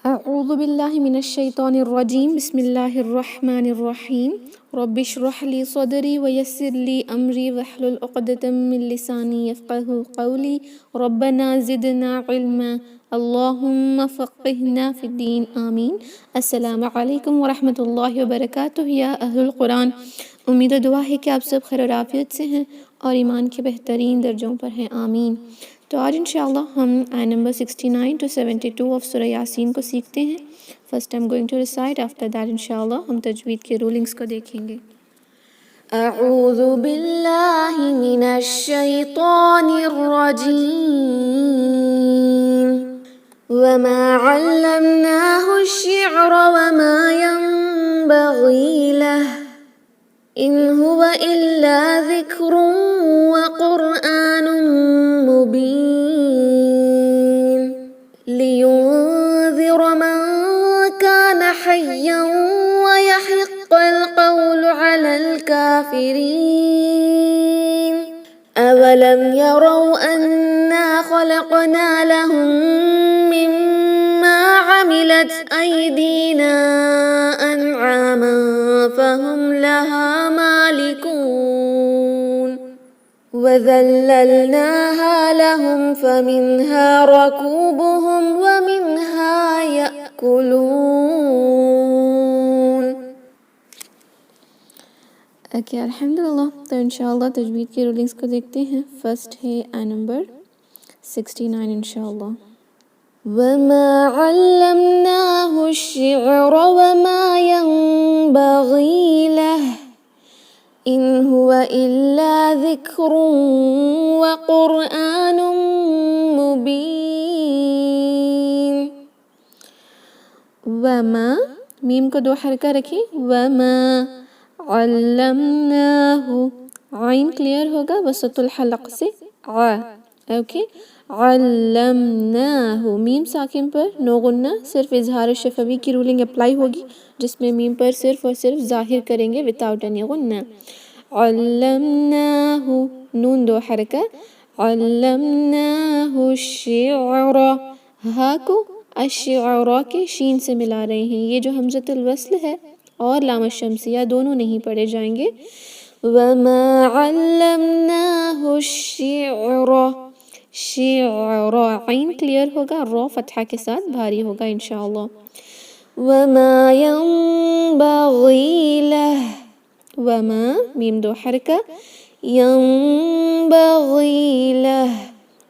أعوذ بالله من الشيطان الرجيم بسم الله الرحمن الرحيم رب اشرح لي صدري ويسر لي أمري واحلل عقدة من لساني يفقه قولي ربنا زدنا علما اللهم فقهنا في الدين آمین۔ السلام علیکم ورحمۃ اللہ وبرکاتہ یا اہل القرآن، امید و دعا ہے کہ آپ سب خیر و عافیت سے ہیں اور ایمان کے بہترین درجوں پر ہیں، آمین۔ تو آج انشاءاللہ ہم آیت نمبر 69 to 72 آف سورہ یاسین کو سیکھتے ہیں۔ First I'm going to recite, after that انشاءاللہ ہم تجوید کے رولنگز کو دیکھیں گے۔ اعوذ باللہ من الشیطان الرجیم وما علمناه الشعر وما ينبغي له إن هو إلا ذكر وقرآن مبين لينذر من كان حيا ويحق القول على الكافرين أولم يروا أنا خلقنا لهم مما عملت أيدينا أنعاما فهم لها مالكون وذللناها لهم فمنها ركوبهم ومنها يأكلون۔ الحمدللہ، تو انشاءاللہ تجوید کی رولنگز کو دیکھتے ہیں۔ فرسٹ ہے آیت نمبر 69 انشاءاللہ۔ وما علمناه الشعر وما ينبغي له إن هو إلا ذكر وقرآن مبين۔ وما میم کو دو حرکہ رکھیں، وما علمناه، عین کلیئر ہوگا وسط الحلق سے اوکے، علمناه میم ساکن پر نو غنہ، صرف اظہار شفوی کی رولنگ اپلائی ہوگی جس میں میم پر صرف اور صرف ظاہر کریں گے without any غنہ۔ علمناه نون دو حرکہ، علمناه الشعر، ہا کو الشعر کے شین سے ملا رہے ہیں، یہ جو حمزۃ الوصل ہے اور لام الشمسیہ دونوں نہیں پڑھے جائیں گے۔ وما علمناه الشعر، شعر عین کلیئر ہوگا، رو فتحہ کے ساتھ بھاری ہوگا انشاءاللہ۔ وما ينبغي له، وما میم دو حرکہ، ينبغي له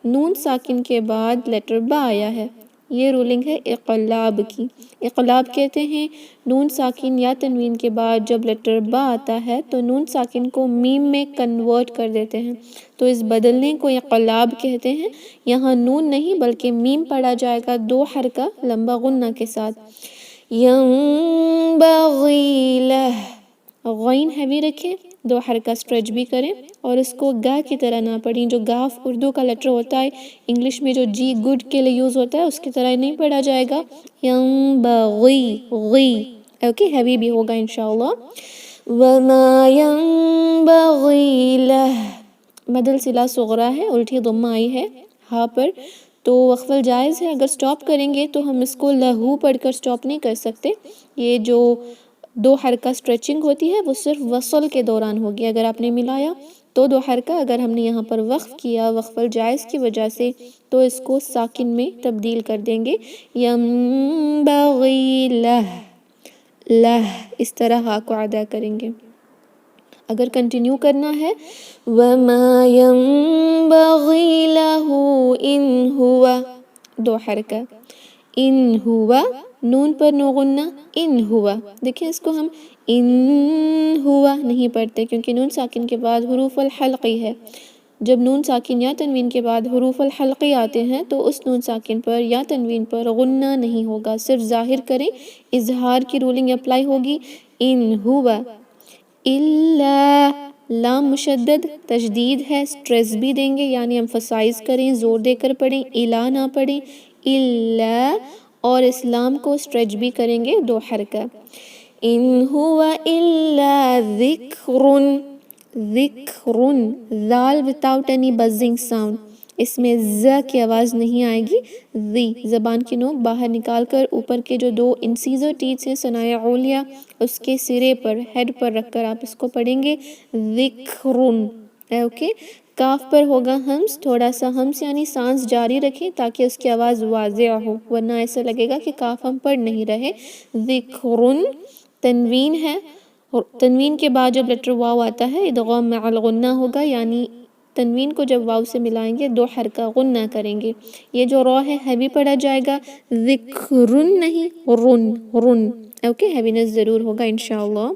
نون ساکن کے بعد لیٹر با آیا ہے، یہ رولنگ ہے اقلاب کی۔ اقلاب کہتے ہیں نون ساکن یا تنوین کے بعد جب لیٹر با آتا ہے تو نون ساکن کو میم میں کنورٹ کر دیتے ہیں، تو اس بدلنے کو اقلاب کہتے ہیں۔ یہاں نون نہیں بلکہ میم پڑھا جائے گا دو حرکہ لمبا غنہ کے ساتھ، ينبغي له، غین ہیوی رکھیں، دو حرکہ سٹریچ بھی کریں اور اس کو گا کی طرح نہ پڑھیں، جو گاف اردو کا لیٹر ہوتا ہے انگلش میں جو جی گڈ کے لیے یوز ہوتا ہے اس کی طرح نہیں پڑھا جائے گا، ينبغي غی اوکے، ہیوی بھی ہوگا انشاءاللہ۔ وما ينبغي له، مدل صلہ صغرا ہے، الٹی ضمہ آئی ہے ہاں پر، تو وقف الجائز ہے، اگر سٹاپ کریں گے تو ہم اس کو لہو پڑھ کر سٹاپ نہیں کر سکتے، یہ جو دو حرکہ سٹریچنگ ہوتی ہے وہ صرف وصل کے دوران ہوگی، اگر آپ نے ملایا تو دو حرکہ، اگر ہم نے یہاں پر وقف کیا وقف الجائز کی وجہ سے تو اس کو ساکن میں تبدیل کر دیں گے، ينبغي له، لہ اس طرح ہا کو ادا کریں گے۔ اگر کنٹینیو کرنا ہے، وما ينبغي له ان ہوا، دو حرکہ، ان ہوا نون پر نو غنہ، ان ہوا، دیکھیں اس کو ہم ان ہوا نہیں پڑھتے کیونکہ نون ساکن کے بعد حروف الحلقی ہے، جب نون ساکن یا تنوین کے بعد حروف الحلقی آتے ہیں تو اس نون ساکن پر یا تنوین پر غنہ نہیں ہوگا، صرف ظاہر کریں، اظہار کی رولنگ اپلائی ہوگی، ان ہوا الا، لام مشدد تشدید ہے، سٹریس بھی دیں گے یعنی امفسائز کریں، زور دے کر پڑھیں، الا نہ پڑھیں، الا، اور اسلام کو سٹریچ بھی کریں گے دو حرکہ، ان ہوا الا ذکر، ذکر ذال without any buzzing sound، اس میں ز کی آواز نہیں آئے گی، ذی زبان کی نوک باہر نکال کر اوپر کے جو 2 انسیزر ٹیتھ ہیں ثنائے علیہ اس کے سرے پر ہیڈ پر رکھ کر آپ اس کو پڑھیں گے ذکرن. اوکے، کاف پر ہوگا ہمس، تھوڑا سا ہمس یعنی سانس جاری رکھیں تاکہ اس کی آواز واضح ہو، ورنہ ایسا لگے گا کہ کاف ہم پڑھ نہیں رہے. ذکرن تنوین ہے، اور تنوین کے بعد جب لیٹر واو آتا ہے ادغام مع الغنہ ہوگا، یعنی تنوین کو جب واو سے ملائیں گے 2 حرکہ غنہ کریں گے. یہ جو را ہے ہیوی پڑھا جائے گا، ذکرن نہیں رن رن. اوکے، ہیوینس ضرور ہوگا انشاءاللہ.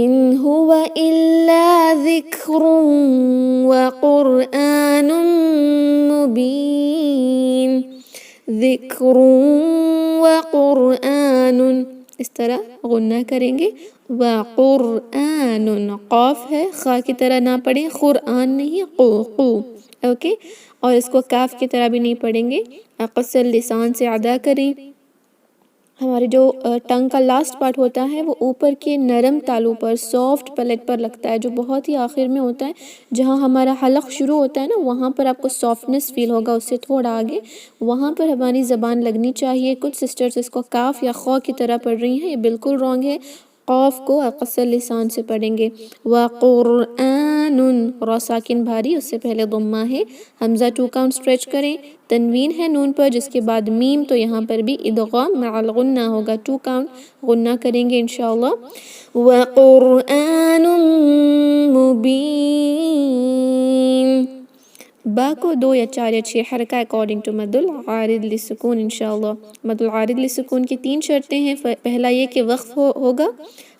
ان هو الا ذکر وقرآن مبین. ذکر وقرآن اس طرح غنہ کریں گے. وقرآن قاف ہے، خا کی طرح نہ پڑھیں، قرآن نہیں قو قو. اوکے، اور اس کو کاف کی طرح بھی نہیں پڑھیں گے، قصر لسان سے ادا کریں. ہمارے جو ٹنگ کا لاسٹ پارٹ ہوتا ہے وہ اوپر کے نرم تالو پر سافٹ پلیٹ پر لگتا ہے، جو بہت ہی آخر میں ہوتا ہے، جہاں ہمارا حلق شروع ہوتا ہے نا وہاں پر آپ کو سافٹنس فیل ہوگا، اس سے تھوڑا آگے وہاں پر ہماری زبان لگنی چاہیے. کچھ سسٹرز اس کو کاف یا خو کی طرح پڑھ رہی ہیں، یہ بالکل رانگ ہے. قاف کو قصر لسان سے پڑھیں گے. وقرآن را ساکن بھاری، اس سے پہلے ضمہ ہے، حمزہ 2 کاؤنٹ اسٹریچ کریں. تنوین ہے نون پر جس کے بعد میم، تو یہاں پر بھی ادغام مع الغنہ ہوگا، 2 کاؤنٹ غنہ کریں گے انشاءاللہ. وقرآن مبین. با کو 2 یا 4 یا 6 حرکہ اکارڈنگ ٹو مد العارض للسکون انشاءاللہ. مد العارض للسکون کی 3 شرطیں ہیں. پہلا یہ کہ وقف ہوگا،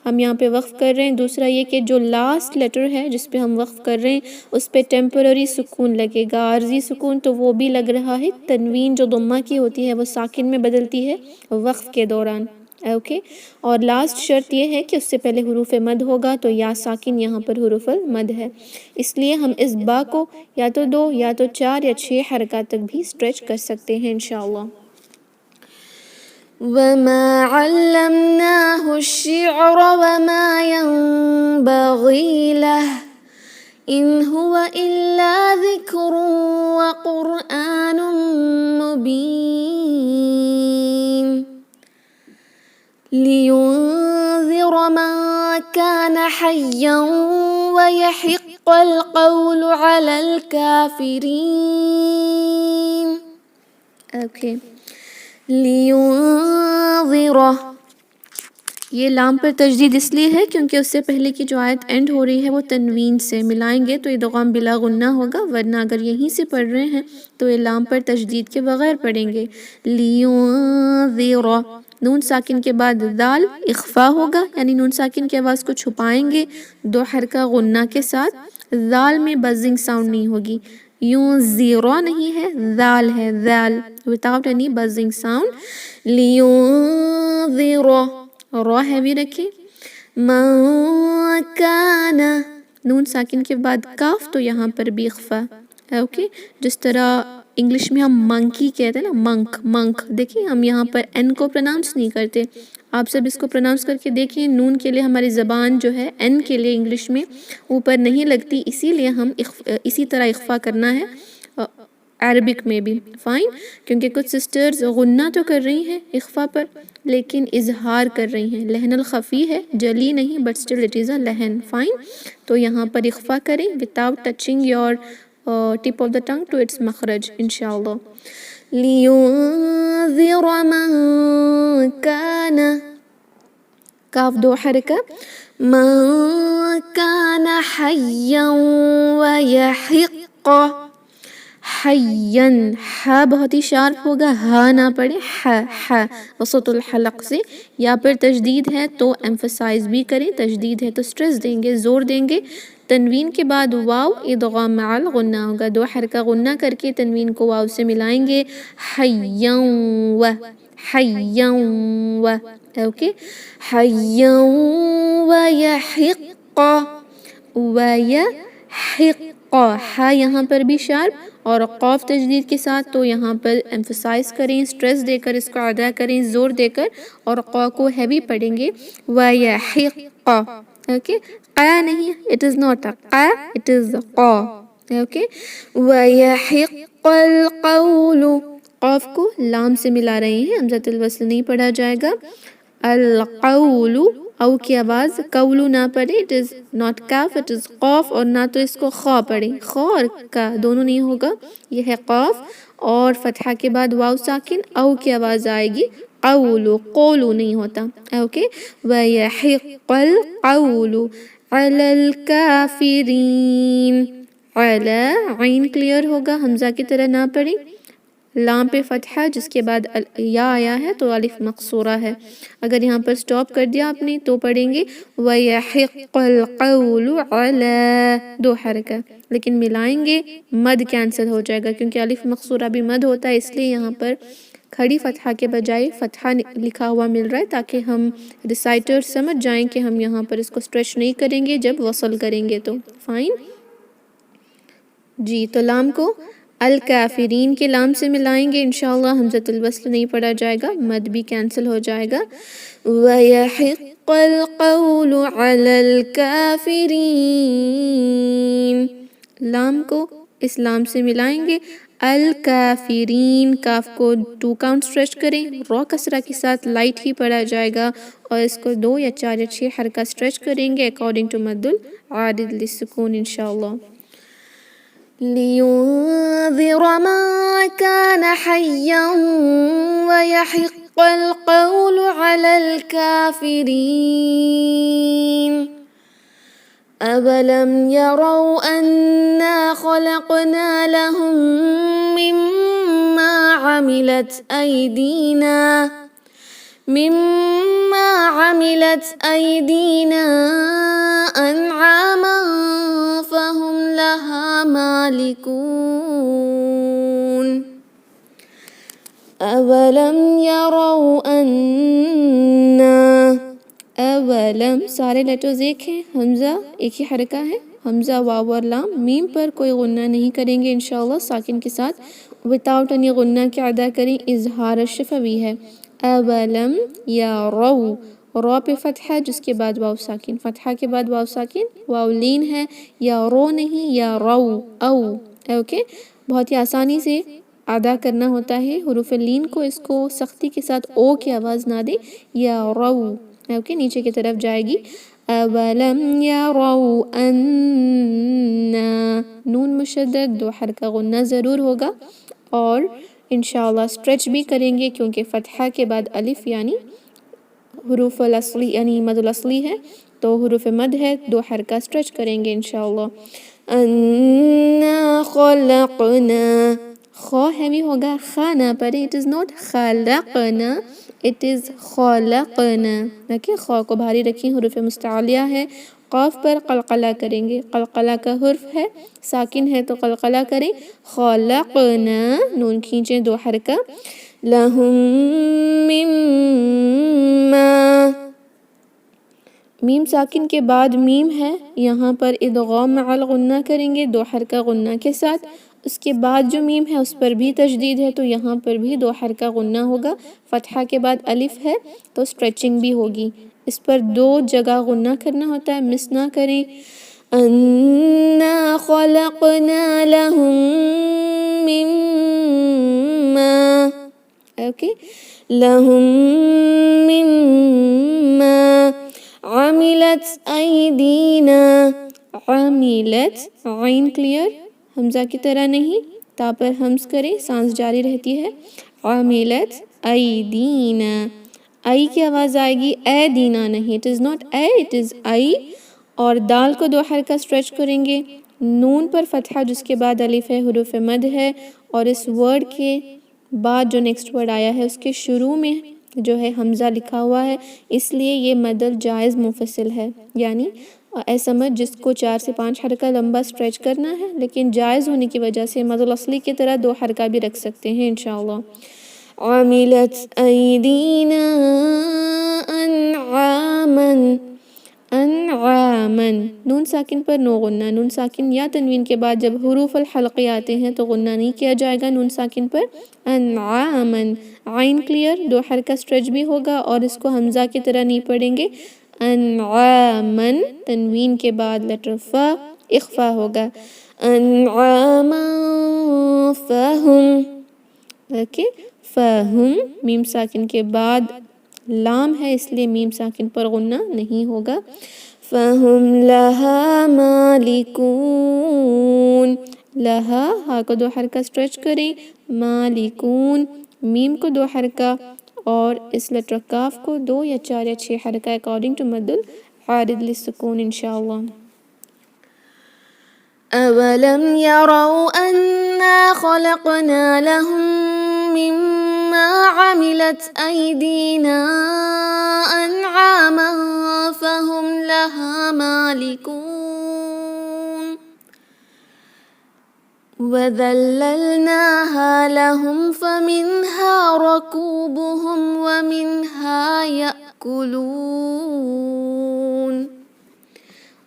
ہم یہاں پہ وقف کر رہے ہیں. دوسرا یہ کہ جو لاسٹ لیٹر ہے جس پہ ہم وقف کر رہے ہیں اس پہ ٹیمپرری سکون لگے گا، عارضی سکون تو وہ بھی لگ رہا ہے. تنوین جو ضمہ کی ہوتی ہے وہ ساکن میں بدلتی ہے وقف کے دوران. اوکے، اور لاسٹ شرط یہ ہے کہ اس سے پہلے حروف مد ہوگا، تو یا ساکن یہاں پر حروف المد ہے، اس لیے ہم اس با کو یا تو 2 یا تو 4 یا 6 حرکات تک بھی اسٹریچ کر سکتے ہیں انشاءاللہ. وَمَا عَلَّمْنَاهُ الشِّعْرَ وَمَا يَنبَغِي لَهُ إِنْ هُوَ إِلَّا ذِكْرٌ وَقُرْآنٌ مُبِينٌ. لِيُنذِرَ مَن كَانَ حَيًّا وَيَحِقَّ الْقَوْلُ عَلَى الْكَافِرِينَ. اوکے، لِيُنذِرَ یہ لام پر تشدید اس لیے ہے کیونکہ اس سے پہلے کی جو آیت اینڈ ہو رہی ہے وہ تنوین سے ملائیں گے تو ادغام بلا غنہ ہوگا، ورنہ اگر یہیں سے پڑھ رہے ہیں تو یہ لام پر تشدید کے بغیر پڑھیں گے. لِيُنذِرَ نون ساکن کے بعد دال اخفا ہوگا، یعنی نون ساکن کی آواز کو چھپائیں گے 2 حرکہ غنہ کے ساتھ. دال میں بزنگ ساؤنڈ نہیں ہوگی، یوں زیرو نہیں ہے، دال ہے، دال without any buzzing sound. لِيُنذِرَ را ہیوی رکھیں. مَن کان نون ساکن کے بعد کاف، تو یہاں پر بھی اخفا. اوکے، جس طرح انگلش میں ہم منکی کہتے ہیں نا، منک منک، دیکھیں ہم یہاں پر این کو پروناؤنس نہیں کرتے. آپ سب اس کو پروناؤنس کر کے دیکھیں. نون کے لیے ہماری زبان جو ہے این کے لیے انگلش میں اوپر نہیں لگتی، اسی لیے ہم اسی طرح اخفا کرنا ہے عربک میں بھی. فائن، کیونکہ کچھ سسٹرز غنہ تو کر رہی ہیں اخفا پر لیکن اظہار کر رہی ہیں، لہن الخفی ہے، جلی نہیں، but still it is a لہن. فائن، تو یہاں پر اخفا کریں without touching your tip of the tongue to its مخرج انشاءاللہ. لِيُنذِرَ مَن كَانَ کاف 2 حرکہ، مَن كَانَ حَيًّا وَيَحِقَّ حَيًّا، ہا بہت ہی شارپ ہوگا، ہا نہ پڑے، ہا وسط الحلق سے. یا پر تشدید ہے تو ایمفسائز بھی کریں، تشدید ہے تو سٹریس دیں گے، زور دیں گے. تنوین کے بعد واو ادغام مع الغنہ ہوگا، 2 حرکہ غنہ کر کے تنوین کو واو سے ملائیں گے. حَيًّا و حَيًّا و. اوکے، حَيًّا وَيَحِقَّ وَيَحِقَّ، ہا یہاں پر بھی شارپ اور قاف تجدید کے ساتھ، تو یہاں پر ایمفسائز کریں، سٹریس دے کر اس کو ادا کریں، زور دے کر، اور قا کو ہیوی پڑھیں گے. وَيَحِقَّ. اوکے، قا نہیں، it is not a قا، it is قا. اوکے. وَيَحِقَّ الْقَوْلُ، قاف کو لام سے ملا رہے ہیں، ہمزۃ الوصل نہیں پڑھا جائے گا. القول، او کی آواز قولو نہ پڑھے، اٹ از ناٹ کاف، اٹ از قاف، اور نہ تو اس کو خا پڑھے، خا اور کا دونوں نہیں ہوگا، یہ ہے قاف، اور فتحہ کے بعد واو ساکن، او کی آواز آئے گی قولو، قولو نہیں ہوتا. اوکے. وَيَحِقَّ الْقَوْلُ عَلَى الْكَافِرِينَ، عَلَى عین کلیئر ہوگا، حمزہ کی طرح نہ پڑھیں. لام پہ فتحہ جس کے بعد یا آیا ہے تو الف مقصورہ ہے. اگر یہاں پر سٹاپ کر دیا آپ نے تو پڑھیں گے وَيَحِقَّ الْقَوْلُ عَلَى، دو حرکہ، لیکن ملائیں گے مد کینسل ہو جائے گا کیونکہ الف مقصورہ بھی مد ہوتا ہے، اس لیے یہاں پر کھڑی فتحہ کے بجائے فتحہ لکھا ہوا مل رہا ہے تاکہ ہم ریسائٹر سمجھ جائیں کہ ہم یہاں پر اس کو اسٹریچ نہیں کریں گے جب وصل کریں گے تو. فائن جی. تو لام کو الکافرین کے لام سے ملائیں گے انشاءاللہ، حمزۃ الوصل نہیں پڑھا جائے گا، مد بھی کینسل ہو جائے گا. وَيَحِقَّ الْقَوْلُ عَلَى الْكَافِرِينَ، لام کو اس لام سے ملائیں گے. الکافرین، کاف کو 2 کاؤنٹ اسٹریچ کریں، را کسرہ کے ساتھ لائٹ ہی پڑھا جائے گا، اور اس کو 2 یا 4 یا 6 حرکہ اسٹریچ کریں گے اکارڈنگ ٹو مد العارض للسکون انشاءاللہ. لِيُنذِرَ مَن كَانَ حَيًّا وَيَحِقَّ الْقَوْلُ عَلَى الْكَافِرِينَ. أَوَلَمْ يَرَوْا أَنَّا خَلَقْنَا لَهُم مِّمَّا عَمِلَتْ أَيْدِينَا أَنْعَامًا فَهُمْ لَهَا مَالِكُونَ. أَوَلَمْ يَرَوْا أَنَّا، اولم سارے لیٹرز ایک ہیں، حمزہ ایک ہی حرکہ ہے، حمزہ واو اور لام. میم پر کوئی غنہ نہیں کریں گے انشاءاللہ، ساکن کے ساتھ وداؤٹ انی غنہ کے ادا کریں، اظہار شفوی ہے. اولم یا رو، رو پہ فتحہ جس کے بعد واو ساکن، فتحہ کے بعد واو ساکن، واو لین ہے، یا رو نہیں یا رو او. اوکے. بہت ہی آسانی سے ادا کرنا ہوتا ہے حروف لین کو، اس کو سختی کے ساتھ او کی آواز نہ دیں، یا رو. اوکے. نیچے کی طرف جائے گی. اولم یروا انا، نون مشدد 2 حرکہ غنہ ضرور ہوگا، اور انشاءاللہ اسٹریچ بھی کریں گے کیونکہ فتحہ کے بعد الف یعنی حروف الاصلی یعنی مد الاصلی ہے تو حروف مد ہے، 2 حرکہ اسٹریچ کریں گے انشاءاللہ. انا خلقنا، خا ہیوی ہوگا، خا نہ پڑے، اٹ از ناٹ خلقنا، اٹ از خلقنا. اوکے. خا کو بھاری رکھیں، حروف مستعلیہ ہے. قاف پر قلقلہ کریں گے، قلقلہ کا حرف ہے، ساکن ہے تو قلقلہ کریں. خلقنا، نون کھینچیں 2 حرکہ. لہم مما، میم ساکن کے بعد میم ہے، یہاں پر ادغام مع الغنہ کریں گے 2 حرکہ غنہ کے ساتھ. اس کے بعد جو میم ہے اس پر بھی تشدید ہے تو یہاں پر بھی 2 حرکہ غنہ ہوگا. فتحہ کے بعد الف ہے تو اسٹریچنگ بھی ہوگی، اس پر 2 جگہ غنہ کرنا ہوتا ہے، مس نہ کریں. انا خلقنا لهم مما، اوکے، لهم مما عملت ایدینا، عملت عین کلیئر، حمزہ کی طرح نہیں، تا پر ہمز کریں، سانس جاری رہتی ہے. عملت ایدینا، ای کی آواز آئے گی، اے دینا نہیں، it is not A, it is E. اور دال کو 2 حرکہ اسٹریچ کریں گے. نون پر فتحہ جس کے بعد الف ہے، حروف مد ہے، اور اس ورڈ کے بعد جو نیکسٹ ورڈ آیا ہے اس کے شروع میں جو ہے حمزہ لکھا ہوا ہے، اس لیے یہ مد الجائز منفصل ہے، یعنی ایسا مد جس کو 4 سے 5 حرکہ لمبا اسٹریچ کرنا ہے، لیکن جائز ہونے کی وجہ سے مد الاصلی کی طرح 2 حرکہ بھی رکھ سکتے ہیں انشاءاللہ. عملت ایدینا انعاما، انعاما، نون ساکن پر نو غنہ، نون ساکن یا تنوین کے بعد جب حروف الحلقی آتے ہیں تو غنہ نہیں کیا جائے گا نون ساکن پر. انعاما، عین کلیئر، 2 حرکہ اسٹریچ بھی ہوگا اور اس کو حمزہ کی طرح نہیں پڑھیں گے. انعاما، تنوین کے بعد لیٹر فا اخفا ہوگا. أنعاما فهم اوکے فہم میم ساکن کے بعد لام ہے اس لیے میم ساکن پر غنہ نہیں ہوگا فہم لہا مالکون لہا ہا کو 2 حرکہ اسٹریچ کریں مالکون میم کو 2 حرکہ اور اس لیٹر کاف کو 2 یا 4 یا 6 حرکہ اکارڈنگ ٹو مد العارض للسکون انشاءاللہ أَوَلَمْ يَرَوْا أَنَّا خَلَقْنَا لَهُم مِّمَّا عَمِلَتْ أَيْدِينَا أَنْعَامًا فَهُمْ لَهَا مَالِكُونَ وَذَلَّلْنَاهَا لَهُمْ فَمِنْهَا رَكُوبُهُمْ وَمِنْهَا يَأْكُلُونَ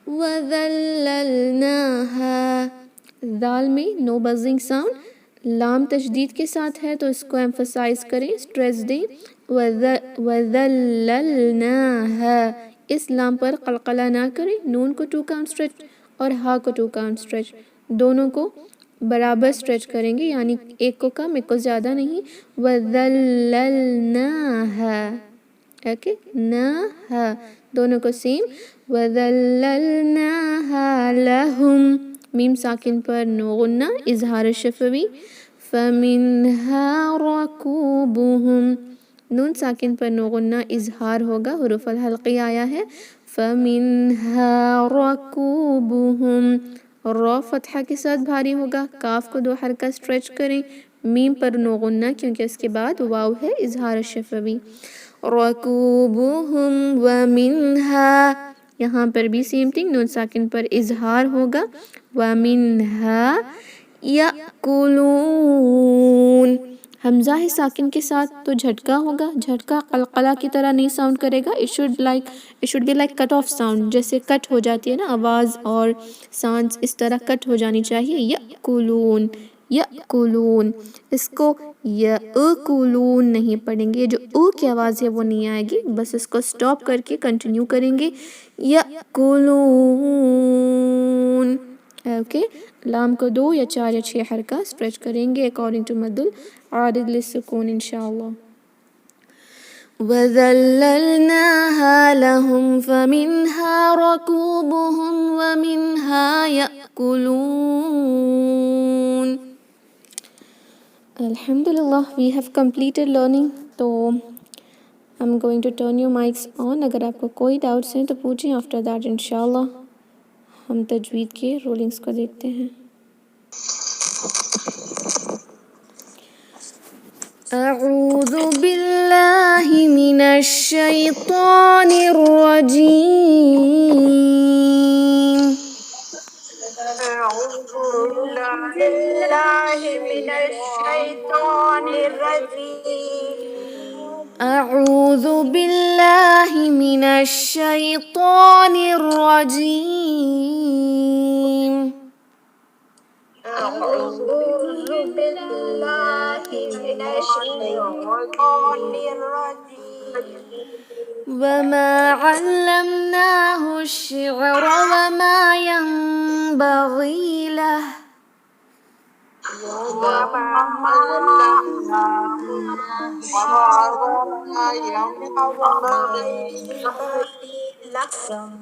وَذَلَّلْنَاهَا دال میں نو بزنگ ساؤنڈ لام تشدید کے ساتھ ہے تو اس کو ایمفسائز کریں اسٹریس دیں وَذَلَّلْنَاهَا اس لام پر قلقلہ نہ کریں نون کو 2 کاؤنٹ اسٹریچ اور ہا کو 2 کاؤنٹ اسٹریچ دونوں کو برابر اسٹریچ کریں گے یعنی ایک کو کم ایک کو زیادہ نہیں وَذَلَّلْنَاهَا اوکے نَاهَا دونوں کو سیم وَذَلَّلْنَاهَا لَهُمْ میم ساکن پر نو غنہ اظہار شفوی فَمِنْهَا رَكُوبُهُمْ نون ساکن پر نو غنہ اظہار ہوگا حروف الحلقی آیا ہے فَمِنْهَا رَكُوبُهُمْ را فتحہ کے ساتھ بھاری ہوگا کاف کو 2 حرکہ اسٹریچ کریں میم پر نو غنہ کیونکہ اس کے بعد واو ہے اظہار شفوی رَكُوبُهُمْ وَمِنْهَا یہاں پر بھی سیم تھنگ نون ساکن پر اظہار ہوگا وَمِنْهَا يَأْكُلُونَ حمزہ ہے ساکن کے ساتھ تو جھٹکا ہوگا جھٹکا قلقلہ کی طرح نہیں ساؤنڈ کرے گا it should be like cut off sound جیسے کٹ ہو جاتی ہے نا آواز اور سانس اس طرح کٹ ہو جانی چاہیے یأکلون یأکلون اس کو یأکلون نہیں پڑھیں گے جو او کی آواز ہے وہ نہیں آئے گی بس اس کو سٹاپ کر کے کنٹینیو کریں گے یأکلون اوکے لام کو 2 یا 4 یا 6 حرکہ اسٹریچ کریں گے اکارڈنگ ٹو مد العارض للسکون انشاءاللہ وَذَلَّلْنَاهَا لَهُمْ فَمِنْهَا رَكُوبُهُمْ وَمِنْهَا يَأْكُلُونَ Alhamdulillah we have completed learning تو I'm going to turn your mics on اگر آپ کو کوئی ڈاؤٹس ہیں تو پوچھیں after that انشاءاللہ ہم تجوید کے رولنگز کو دیکھتے ہیں اعوذ باللہ من الشیطان الرجیم أعوذ بالله من الشيطان الرجيم اعوذ باللہ من الشیطان الرجیم أعوذ بالله من الشيطان الرجيم وما علمناه الشعر وما ينبغي له وما علمناه الشعر وما ينبغي له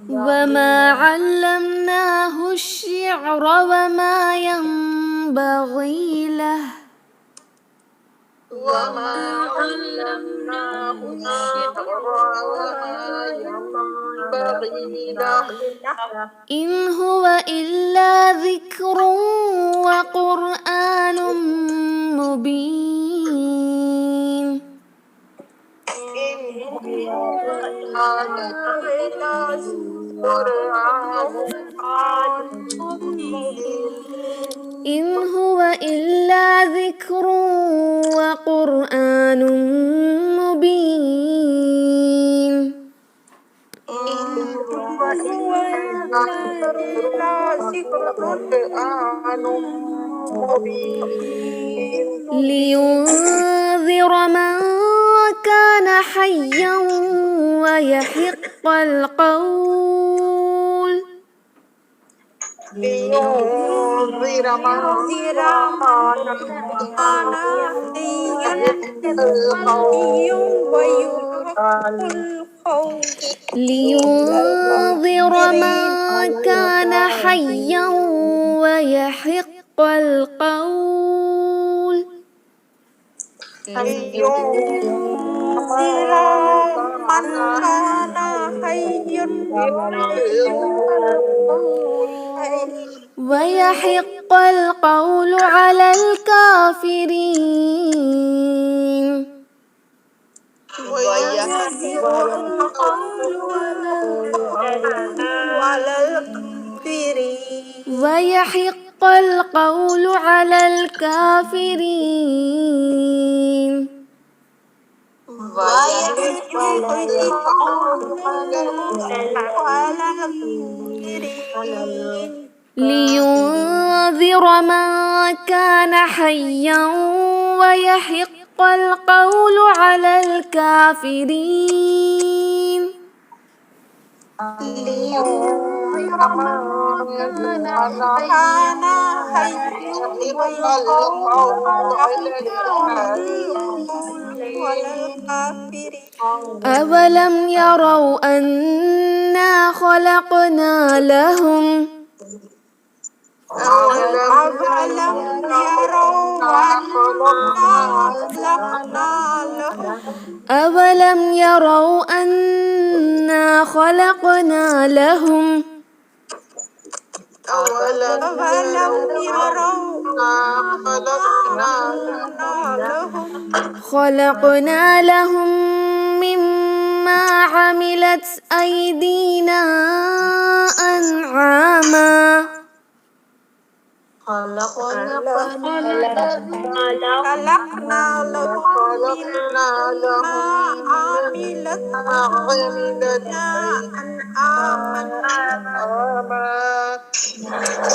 وما علمناه الشعر وما ينبغي له وما علمناه الشعر وما ينبغي له إن هو إلا ذكر وقرآن مبين إن هو إلا قرآن مبين إن هو إلا ذكر وقرآن مبين إن هو إلا قرآن مبين لينذر من كان حيا ويحق القول لينذر من كان حيا ويحق القول لينذر من كان حيا ويحق القول لينذر من كان حيا ويحق القول على الكافرين ويحق القول على الكافرين ويحق القول على الكافرين ويحق القول على الكافرين لينذر من كان حيا ويحق القول على الكافرين لينذر من كان حيا ويحق القول على الكافرين أولم يروا أنا خلقنا لهم أولم يروا أولم يروا أنا خلقنا لهم خلقنا لهم مما عملت أيدينا أنعاما خلقنا لهم مما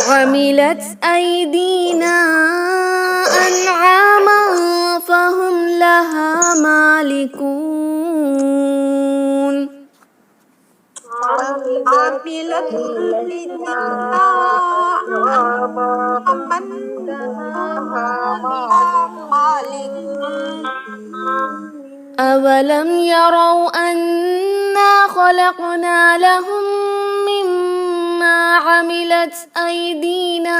عملت أيدينا أنعاما فهم لها مالكون عملت أيدينا أولم يروا أنا خلقنا لهم مما عملت أيدينا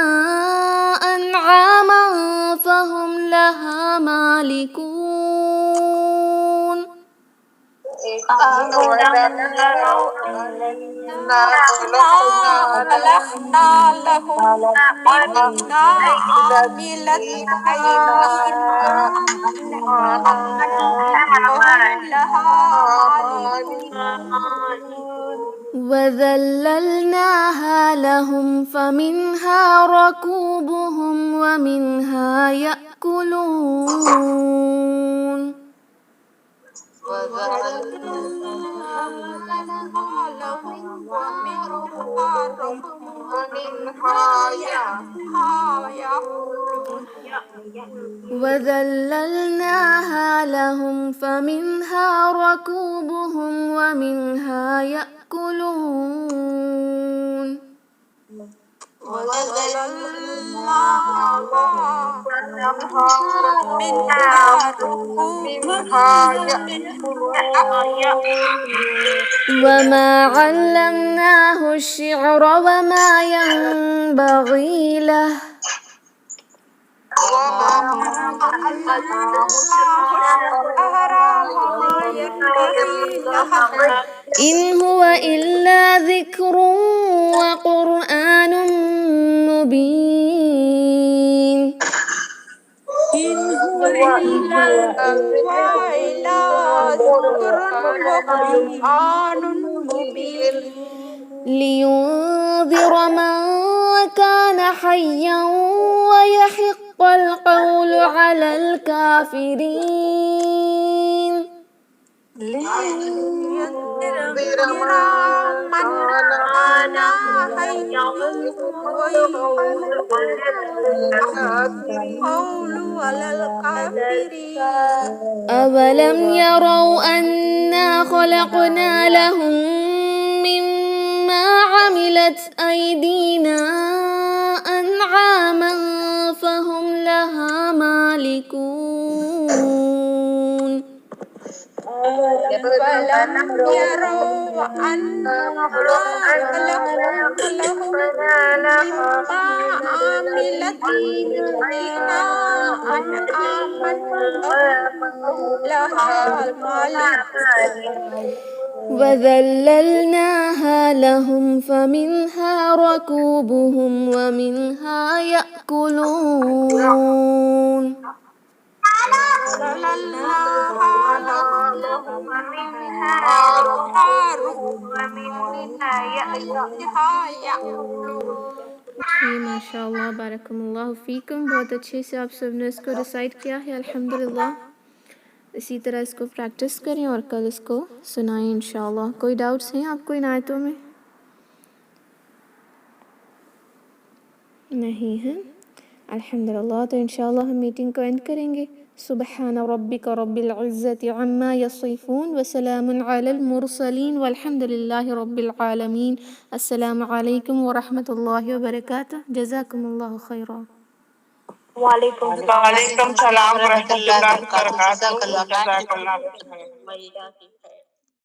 أنعاما فهم لها مالكون أولم يروا أنا خلقنا لهم مما عملت أيدينا وهم لها مالكون وذللناها لهم فمنها ركوبهم ومنها يأكلون وذللناها لهم فمنها ركوبهم ومنها يأكلون وما علمناه الشعر وما ينبغي له إن هو إلا ذكر وقرآن مبين إن هو إلا ذكر وقرآن مبين لينذر من كان حيا ويحق القول على الكافرين لينذر من كان حيا ويحق القول على الكافرين أولم يروا أنا خلقنا لهم مما عملت أيدينا أنعاما فهم لها مالكون أفلم يروا أنا خلقنا لهم مما عملت أيدينا أنعاما فهم لها مالكون وذللناها لهم فمنها ركوبهم ومنها يأكلون ظللناها لهم ومنها ومنها يأكلون جی ماشاء اللہ بارکم اللہ فیکم، بہت اچھے سے آپ سب نے اس کو ریسائٹ کیا ہے الحمدللہ. اسی طرح اس کو پریکٹس کریں اور کل اس کو سنائیں انشاءاللہ. کوئی ڈاؤٹس ہیں آپ کو ان آیتوں میں؟ نہیں ہیں الحمدللہ. تو انشاءاللہ ہم میٹنگ کو اینڈ کریں گے. سبحان ربک رب العزت عما یصفون وسلام علی المرسلین والحمد للہ رب العالمین. السلام علیکم ورحمۃ اللہ وبرکاتہ. جزاکم اللہ خیرا. وعلیکم السلام ورحمۃ اللہ وبرکاتہ. جزاک اللہ خیر.